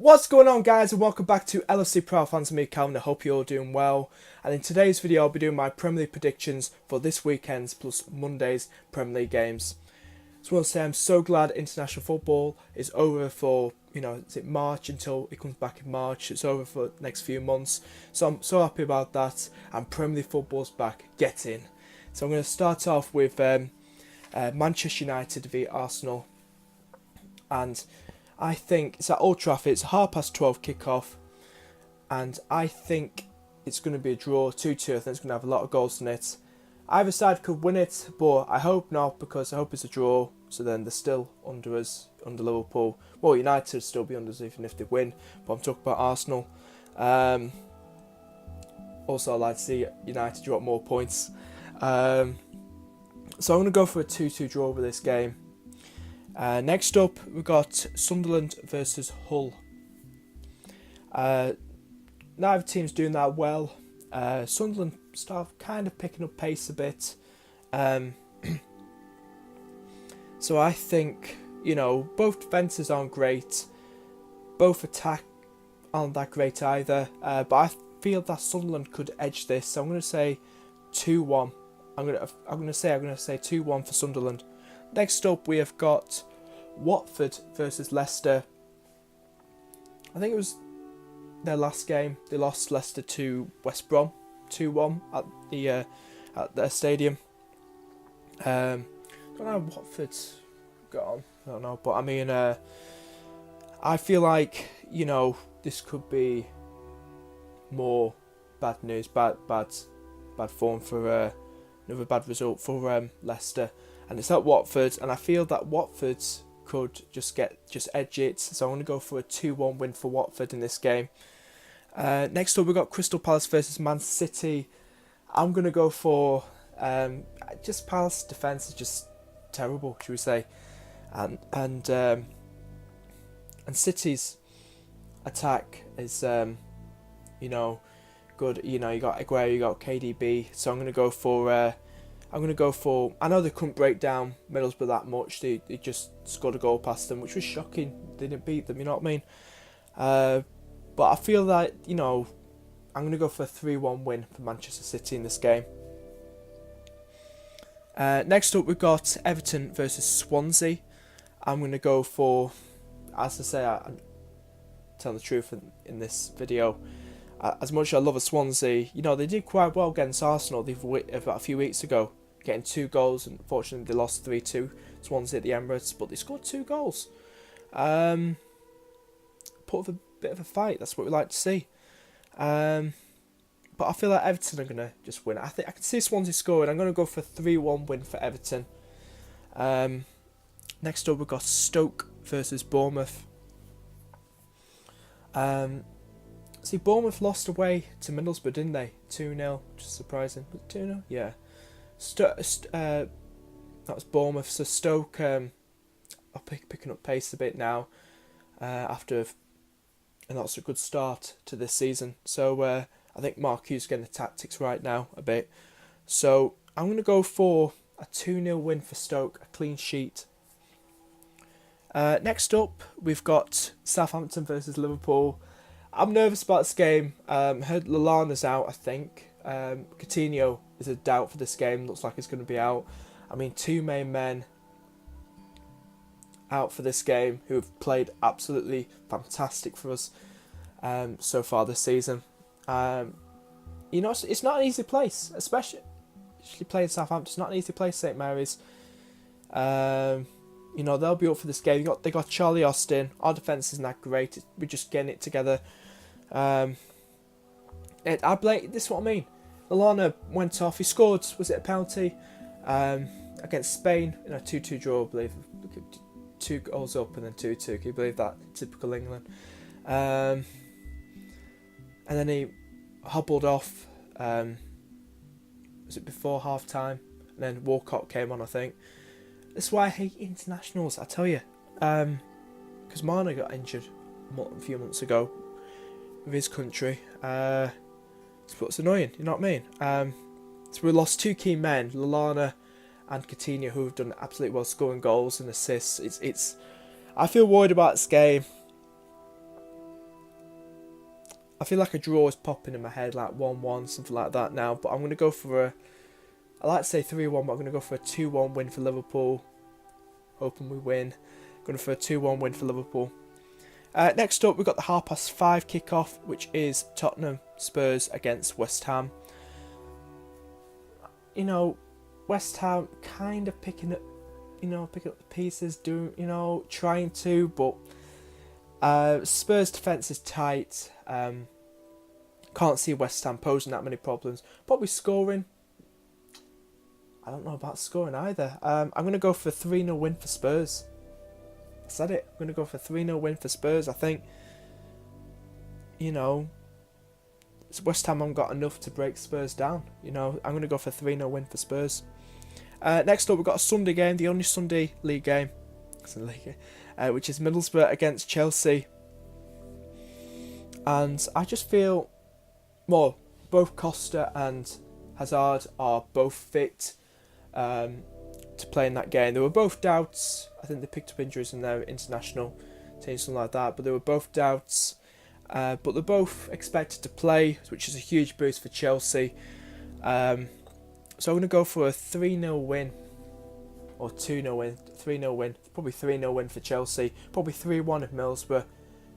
What's going on, guys, and welcome back to LFC Proud Fans and me, Calvin. I hope you're all doing well. And in today's video I'll be doing my Premier League predictions for this weekend's plus Monday's Premier League games. So I want to say I'm so glad international football is over for, is it March, until it comes back in March. It's over for the next few months. So I'm so happy about that, and Premier League football's back. Get in. So I'm going to start off with Manchester United v Arsenal. And I think it's at Old Trafford. It's a 12:30 kickoff, and I think it's going to be a draw, 2-2. I think it's going to have a lot of goals in it. Either side could win it, but I hope not, because I hope it's a draw. So then they're still under us, under Liverpool. Well, United will still be under us even if they win, but I'm talking about Arsenal. Also, I'd like to see United drop more points. So I'm going to go for a 2-2 draw with this game. Next up, we've got Sunderland versus Hull. Neither team's doing that well. Sunderland start kind of picking up pace a bit. So I think, both defences aren't great. Both attack aren't that great either. But I feel that Sunderland could edge this. So I'm going to say 2-1. I'm going to say 2-1 for Sunderland. Next up, we have got Watford versus Leicester. I think it was their last game. They lost Leicester to West Brom 2-1 at their stadium. Don't know how Watford's got on. I don't know, but I mean, I feel like this could be more bad news, bad form for another bad result for Leicester. And it's at Watford, and I feel that Watford could just edge it. So I'm going to go for a 2-1 win for Watford in this game. Next up, we've got Crystal Palace versus Man City. I'm going to go for just Palace defence is just terrible, should we say, and City's attack is good. You got Aguero, you got KDB. So I'm going to go for. I know they couldn't break down Middlesbrough that much. They just scored a goal past them, which was shocking. They didn't beat them, you know what I mean? But I feel that, I'm going to go for a 3-1 win for Manchester City in this game. Next up, we've got Everton versus Swansea. I'm going to go for, as I say, I'm telling the truth in this video. As much as I love a Swansea, they did quite well against Arsenal. About a few weeks ago, getting 2 goals. Unfortunately, they lost 3-2 Swansea at the Emirates, but they scored 2 goals. Put up a bit of a fight. That's what we like to see. But I feel like Everton are going to just win. I can see Swansea scoring. I'm going to go for a 3-1 win for Everton. Next up, we've got Stoke versus Bournemouth. See, Bournemouth lost away to Middlesbrough, didn't they? 2-0, which is surprising. But 2-0? Yeah. That was Bournemouth. So Stoke are picking up pace a bit now after a not so good start to this season. So I think Mark Hughes getting the tactics right now a bit. So I'm going to go for a 2-0 win for Stoke, a clean sheet. Next up, we've got Southampton versus Liverpool. I'm nervous about this game. Heard Lallana's out, I think. Coutinho is a doubt for this game. Looks like he's going to be out. I mean, 2 main men out for this game who have played absolutely fantastic for us so far this season. It's not an easy place, especially playing Southampton. It's not an easy place, St Mary's. They'll be up for this game. They got Charlie Austin. Our defence isn't that great. We're just getting it together. This is what I mean. Lallana went off. He scored. Was it a penalty? Against Spain in a 2-2 draw, I believe. 2 goals up and then 2-2. Can you believe that? Typical England. And then he hobbled off. Was it before half time? And then Walcott came on, I think. That's why I hate internationals, I tell you. Because Mane got injured a few months ago with his country. It's annoying, you know what I mean? So we lost 2 key men, Lallana and Coutinho, who have done absolutely well scoring goals and assists. I feel worried about this game. I feel like a draw is popping in my head, like 1-1, something like that now. But I'm going to go for I like to say 3-1, but I'm going to go for a 2-1 win for Liverpool. Hoping we win. Going for a 2-1 win for Liverpool. Next up, we've got the 5:30 kickoff, which is Tottenham Spurs against West Ham. You know, West Ham kind of picking up the pieces, trying to, but Spurs' defence is tight. Can't see West Ham posing that many problems. Probably scoring. I don't know about scoring either. I'm going to go for a 3-0 win for Spurs. I said it. I'm going to go for a 3-0 win for Spurs. I think, West Ham haven't got enough to break Spurs down. I'm going to go for a 3-0 win for Spurs. Next up, we've got a Sunday game, the only Sunday league game, which is Middlesbrough against Chelsea. And I just feel, both Costa and Hazard are both fit to play in that game. They were both doubts. I think they picked up injuries in their international team, something like that. But they were both doubts. But they're both expected to play, which is a huge boost for Chelsea. So I'm going to go for a 3-0 win. Or 2-0 win. 3-0 win. Probably 3-0 win for Chelsea. Probably 3-1 if Middlesbrough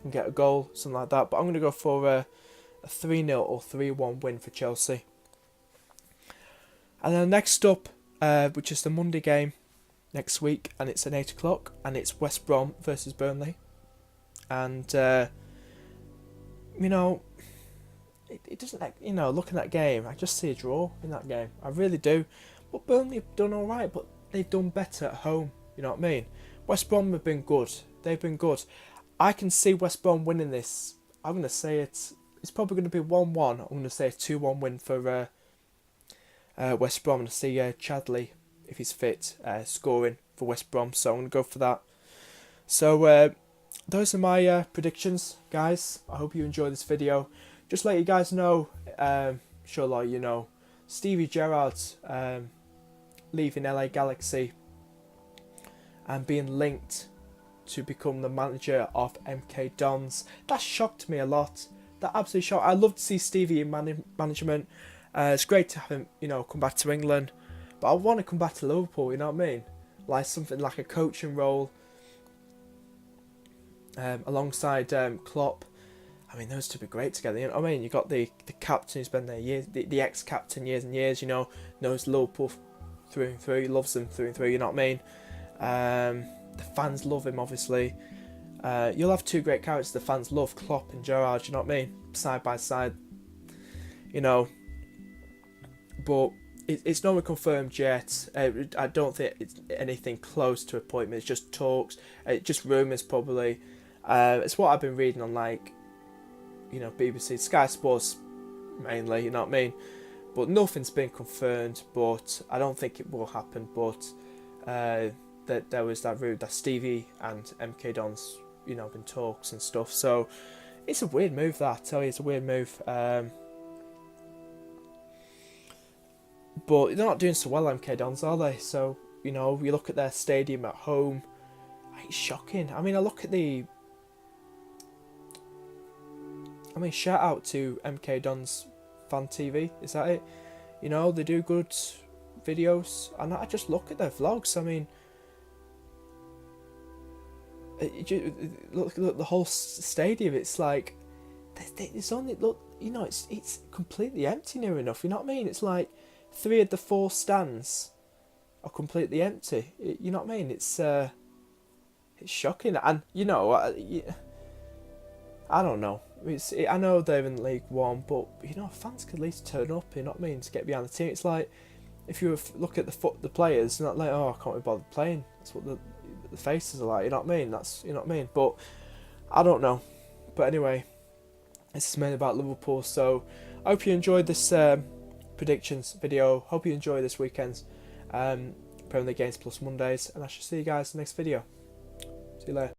can get a goal, something like that. But I'm going to go for a 3-0 or 3-1 win for Chelsea. And then next up, which is the Monday game next week, and it's at 8 o'clock, and it's West Brom versus Burnley. And, it doesn't, looking at that game, I just see a draw in that game. I really do. But Burnley have done alright, but they've done better at home, you know what I mean? West Brom have been good. They've been good. I can see West Brom winning this. I'm going to say it's probably going to be 1-1. I'm going to say a 2-1 win for West Brom, and I see Chadley, if he's fit, scoring for West Brom, so I'm going to go for that. So those are my predictions, guys. I hope you enjoyed this video. Just let you guys know, sure, like Stevie Gerrard leaving LA Galaxy and being linked to become the manager of MK Dons. That shocked me a lot. That absolutely shocked. I love to see Stevie in management. It's great to have him, come back to England. But I want to come back to Liverpool, you know what I mean? Like something like a coaching role alongside Klopp. I mean, those two be great together, you know what I mean? You got the captain who's been there years, the ex-captain years and years, knows Liverpool through and through, loves them through and through, you know what I mean? The fans love him, obviously. You'll have two great characters the fans love, Klopp and Gerrard, you know what I mean? Side by side, But it's not confirmed yet. I don't think it's anything close to appointment. It's just talks, just rumours probably. It's what I've been reading on BBC, Sky Sports mainly, you know what I mean? But nothing's been confirmed, but I don't think it will happen. But that there was that rumour that Stevie and MK Dons, been talks and stuff. So it's a weird move, that I tell you, it's a weird move. But they're not doing so well, MK Dons, are they? So, you look at their stadium at home, it's shocking. I mean, shout out to MK Dons Fan TV, is that it? They do good videos, and I just look at their vlogs. I mean, look the whole stadium, it's like, it's only, it's completely empty near enough, you know what I mean? It's like, 3 of the 4 stands are completely empty. You know what I mean? It's shocking, and I don't know. I know they're in League One, but fans could at least turn up. You know what I mean? To get behind the team. It's like if you look at the players, not like, oh, I can't be bothered playing. That's what the faces are like. You know what I mean? That's, you know what I mean. But I don't know. But anyway, this is mainly about Liverpool. So I hope you enjoyed this predictions video. Hope you enjoy this weekend's Premier League Games Plus Mondays, and I shall see you guys in the next video. See you later.